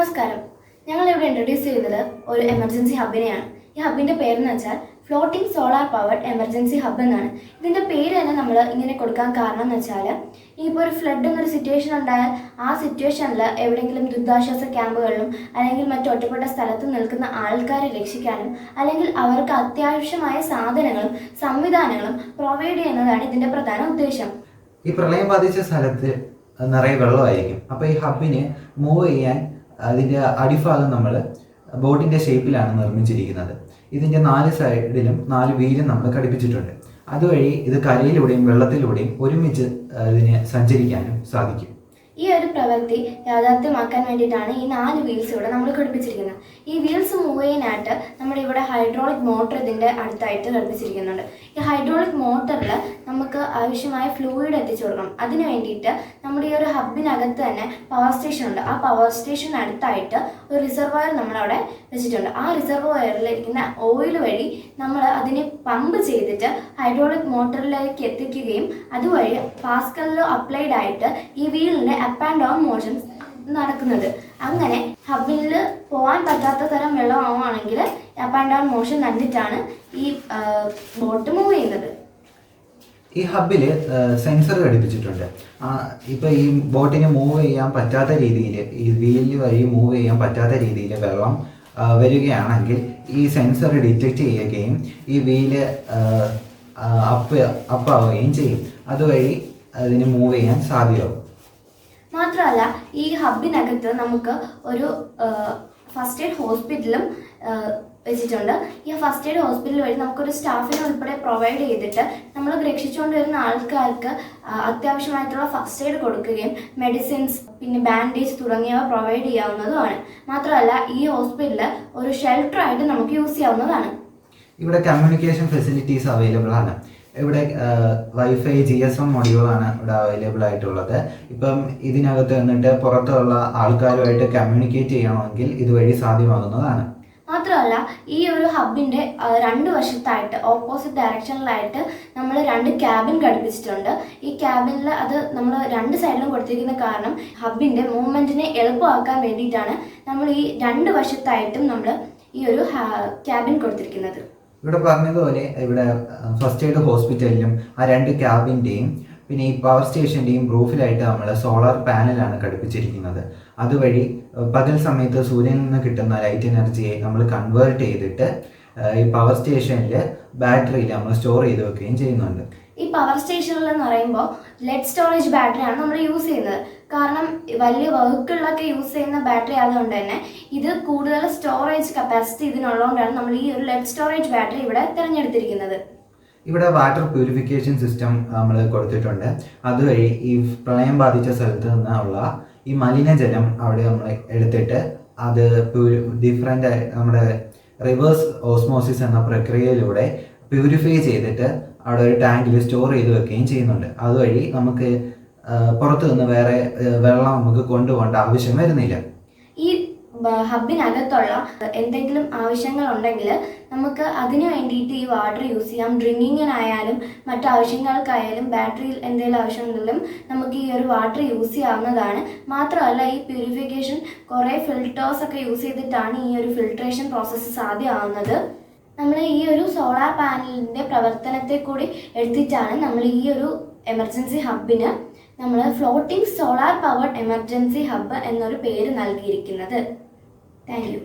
നമസ്കാരം. ഞങ്ങൾ ഇവിടെ ഇൻട്രൊഡ്യൂസ് ചെയ്യുന്നത് ഒരു എമർജൻസി ഹബിനെയാണ്. ഈ ഹബിൻ്റെ പേരെന്ന് വെച്ചാൽ floating solar powered emergency hub എന്നാണ്. ഇതിൻ്റെ പേര് തന്നെ നമ്മൾ ഇങ്ങനെ കൊടുക്കാൻ കാരണം എന്ന് വെച്ചാൽ ഇപ്പോൾ ഒരു ഫ്ലഡ് എന്നൊരു സിറ്റുവേഷൻ ഉണ്ടായാൽ ആ സിറ്റുവേഷനിൽ എവിടെയെങ്കിലും ദുരിതാശ്വാസ ക്യാമ്പുകളിലും അല്ലെങ്കിൽ മറ്റു ഒറ്റപ്പെട്ട സ്ഥലത്ത് നിൽക്കുന്ന ആൾക്കാരെ രക്ഷിക്കാനും അല്ലെങ്കിൽ അവർക്ക് അത്യാവശ്യമായ സാധനങ്ങളും സംവിധാനങ്ങളും പ്രൊവൈഡ് ചെയ്യുന്നതാണ് ഇതിൻ്റെ പ്രധാന ഉദ്ദേശം. ഈ പ്രളയം ബാധിച്ച സ്ഥലത്ത് നിറയെ വെള്ളമായിരിക്കും. അപ്പോൾ ഈ ഹബിന് മൂവ് ചെയ്യാൻ അതിൻ്റെ അടിഭാഗം നമ്മൾ ബോട്ടിൻ്റെ ഷേപ്പിലാണ് നിർമ്മിച്ചിരിക്കുന്നത്. ഇതിൻ്റെ 4 സൈഡിലും 4 വീലും നമ്മൾ ഘടിപ്പിച്ചിട്ടുണ്ട്. അതുവഴി ഇത് കരയിലൂടെയും വെള്ളത്തിലൂടെയും ഒരുമിച്ച് ഇതിന് സഞ്ചരിക്കാനും സാധിക്കും. ഈ ഒരു പ്രവൃത്തി യാഥാർത്ഥ്യമാക്കാൻ വേണ്ടിയിട്ടാണ് ഈ 4 വീൽസ് ഇവിടെ നമ്മൾ ഘടിപ്പിച്ചിരിക്കുന്നത്. ഈ വീൽസ് മൂവ് ചെയ്യാനായിട്ട് നമ്മുടെ ഇവിടെ ഹൈഡ്രോളിക് മോട്ടർ ഇതിൻ്റെ അടുത്തായിട്ട് ഘടിപ്പിച്ചിരിക്കുന്നുണ്ട്. ഈ ഹൈഡ്രോളിക് മോട്ടറിൽ നമുക്ക് ആവശ്യമായ ഫ്ലൂയിഡ് എത്തിച്ചു കൊടുക്കണം. അതിന് വേണ്ടിയിട്ട് നമ്മുടെ ഈ ഒരു ഹബിനകത്ത് തന്നെ പവർ സ്റ്റേഷൻ ഉണ്ട്. ആ പവർ സ്റ്റേഷന് അടുത്തായിട്ട് ഒരു റിസർവോയർ നമ്മളവിടെ വെച്ചിട്ടുണ്ട്. ആ റിസർവോയറിൽ ഇരിക്കുന്ന ഓയിൽ വഴി നമ്മൾ അതിനെ പമ്പ് ചെയ്തിട്ട് ഹൈഡ്രോളിക് മോട്ടറിലേക്ക് എത്തിക്കുകയും അതുവഴി പാസ്കലിലോ അപ്ലൈഡ് ആയിട്ട് ഈ വീലിൻ്റെ അപ്പ് ആൻഡ് ഡൗൺ മോഷൻ നടക്കുന്നത്. അങ്ങനെ ഹബിൽ പോകാൻ പറ്റാത്ത തരം വെള്ളമാവുകയാണെങ്കിൽ അപ്പ് ആൻഡ് ഡൗൺ മോഷൻ നടന്നിട്ടാണ് ഈ ബോട്ട് മൂവ് ചെയ്യുന്നത്. ഈ ഹബിൽ സെൻസർ ഘടിപ്പിച്ചിട്ടുണ്ട്. ഇപ്പോൾ ഈ ബോട്ടിന് മൂവ് ചെയ്യാൻ പറ്റാത്ത രീതിയിൽ, ഈ വീല് വഴി മൂവ് ചെയ്യാൻ പറ്റാത്ത രീതിയിൽ വെള്ളം വരികയാണെങ്കിൽ ഈ സെൻസർ ഡിറ്റക്റ്റ് ചെയ്യുകയും ഈ വീല് അപ്പാവുകയും ചെയ്യും. അതുവഴി അതിന് മൂവ് ചെയ്യാൻ സാധ്യമാകും. മാത്രമല്ല ഈ ഹബിനകത്ത് നമുക്ക് ഒരു ഫസ്റ്റ് എയ്ഡ് ഹോസ്പിറ്റലും വെച്ചിട്ടുണ്ട്. ഈ ഫസ്റ്റ് എയ്ഡ് ഹോസ്പിറ്റൽ വഴി നമുക്കൊരു സ്റ്റാഫിനെ ഉൾപ്പെടെ പ്രൊവൈഡ് ചെയ്തിട്ട് നമ്മൾ രക്ഷിച്ചുകൊണ്ട് വരുന്ന ആൾക്കാർക്ക് അത്യാവശ്യമായിട്ടുള്ള ഫസ്റ്റ് എയ്ഡ് കൊടുക്കുകയും മെഡിസിൻസ് പിന്നെ ബാൻഡേജ് തുടങ്ങിയവ പ്രൊവൈഡ് ചെയ്യാവുന്നതുമാണ്. മാത്രമല്ല ഈ ഹോസ്പിറ്റലിൽ ഒരു ഷെൽട്ടറായിട്ട് നമുക്ക് യൂസ് ചെയ്യാവുന്നതാണ്. ഇവിടെ കമ്മ്യൂണിക്കേഷൻ ഫെസിലിറ്റീസ് അവൈലബിൾ ആണ്. ഇവിടെ വൈഫൈ GSM മൊഡ്യൂളാണ് ഇവിടെ അവൈലബിൾ ആയിട്ടുള്ളത്. ഇപ്പം ഇതിനകത്ത് നിന്നിട്ട് പുറത്തുള്ള ആൾക്കാരുമായിട്ട് കമ്മ്യൂണിക്കേറ്റ് ചെയ്യണമെങ്കിൽ ഇതുവഴി സാധ്യമാകുന്നതാണ്. മാത്രമല്ല ഈ ഒരു ഹബിൻ്റെ 2 വശത്തായിട്ട് ഓപ്പോസിറ്റ് ഡയറക്ഷനിലായിട്ട് നമ്മൾ 2 ക്യാബിൻ ഘടിപ്പിച്ചിട്ടുണ്ട്. ഈ ക്യാബിനിൽ അത് നമ്മൾ 2 സൈഡിലും കൊടുത്തിരിക്കുന്ന കാരണം ഹബിൻ്റെ മൂവ്മെൻറ്റിനെ എളുപ്പമാക്കാൻ വേണ്ടിയിട്ടാണ് നമ്മൾ ഈ 2 വശത്തായിട്ടും നമ്മൾ ഈ ഒരു ക്യാബിൻ കൊടുത്തിരിക്കുന്നത്. ഇവിടെ പറഞ്ഞതുപോലെ ഇവിടെ ഫസ്റ്റ് എയ്ഡ് ഹോസ്പിറ്റലിലും ആ 2 ക്യാബിൻ്റെയും പിന്നെ ഈ പവർ സ്റ്റേഷൻ്റെയും റൂഫിലായിട്ട് നമ്മൾ സോളാർ പാനലാണ് ഘടിപ്പിച്ചിരിക്കുന്നത്. അതുവഴി പകൽ സമയത്ത് സൂര്യനിൽ നിന്ന് കിട്ടുന്ന ലൈറ്റ് എനർജിയെ നമ്മൾ കൺവേർട്ട് ചെയ്തിട്ട് ഈ പവർ സ്റ്റേഷനിൽ ബാറ്ററിയിൽ നമ്മൾ സ്റ്റോർ ചെയ്ത് വെക്കുകയും ചെയ്യുന്നുണ്ട്. ഈ പവർ സ്റ്റേഷനിൽ എന്ന് പറയുമ്പോൾ ലെഡ് സ്റ്റോറേജ് ബാറ്ററിയാണ് നമ്മൾ യൂസ് ചെയ്യുന്നത്. കാരണം വലിയ വെഹിക്കിളിലൊക്കെ യൂസ് ചെയ്യുന്ന ബാറ്ററി ആയതുകൊണ്ട് തന്നെ ഇത് കൂടുതൽ സ്റ്റോറേജ് കപ്പാസിറ്റി ഇതിനുള്ളതുകൊണ്ടാണ് നമ്മൾ ഈ ഒരു ലെഡ് സ്റ്റോറേജ് ബാറ്ററി ഇവിടെ തിരഞ്ഞെടുത്തിരിക്കുന്നത്. ഇവിടെ വാട്ടർ പ്യൂരിഫിക്കേഷൻ സിസ്റ്റം നമ്മൾ കൊടുത്തിട്ടുണ്ട്. അതുവഴി ഈ പ്രളയം ബാധിച്ച സ്ഥലത്ത് നിന്നുള്ള ഈ മലിനജലം അവിടെ നമ്മൾ എടുത്തിട്ട് അത് ഡിഫറെൻ്റ് നമ്മുടെ റിവേഴ്സ് ഓസ്മോസിസ് എന്ന പ്രക്രിയയിലൂടെ പ്യൂരിഫൈ ചെയ്തിട്ട് അവിടെ ഒരു ടാങ്കിൽ സ്റ്റോർ ചെയ്ത് വെക്കുകയും ചെയ്യുന്നുണ്ട്. അതുവഴി നമുക്ക് പുറത്തു നിന്ന് വേറെ വെള്ളം നമുക്ക് കൊണ്ടുപോകേണ്ട ആവശ്യം വരുന്നില്ല. ഈ ഹബിനകത്തുള്ള എന്തെങ്കിലും ആവശ്യങ്ങളുണ്ടെങ്കിൽ നമുക്ക് അതിന് വേണ്ടിയിട്ട് ഈ വാട്ടർ യൂസ് ചെയ്യാം. ഡ്രിങ്കിങ്ങിനായാലും മറ്റു ആവശ്യങ്ങൾക്കായാലും ബാറ്ററിയിൽ എന്തെങ്കിലും ആവശ്യമുണ്ടെങ്കിലും നമുക്ക് ഈ ഒരു വാട്ടർ യൂസ് ചെയ്യാവുന്നതാണ്. മാത്രമല്ല ഈ പ്യൂരിഫിക്കേഷൻ കുറേ ഫിൽറ്റേഴ്സൊക്കെ യൂസ് ചെയ്തിട്ടാണ് ഈ ഒരു ഫിൽട്രേഷൻ പ്രോസസ്സ് സാധ്യമാവുന്നത്. നമ്മൾ ഈ ഒരു സോളാർ പാനലിൻ്റെ പ്രവർത്തനത്തെ കൂടി എടുത്തിട്ടാണ് നമ്മൾ ഈ ഒരു എമർജൻസി ഹബിന് നമ്മൾ floating solar powered emergency hub എന്നൊരു പേര് നൽകിയിരിക്കുന്നത്. Thank you.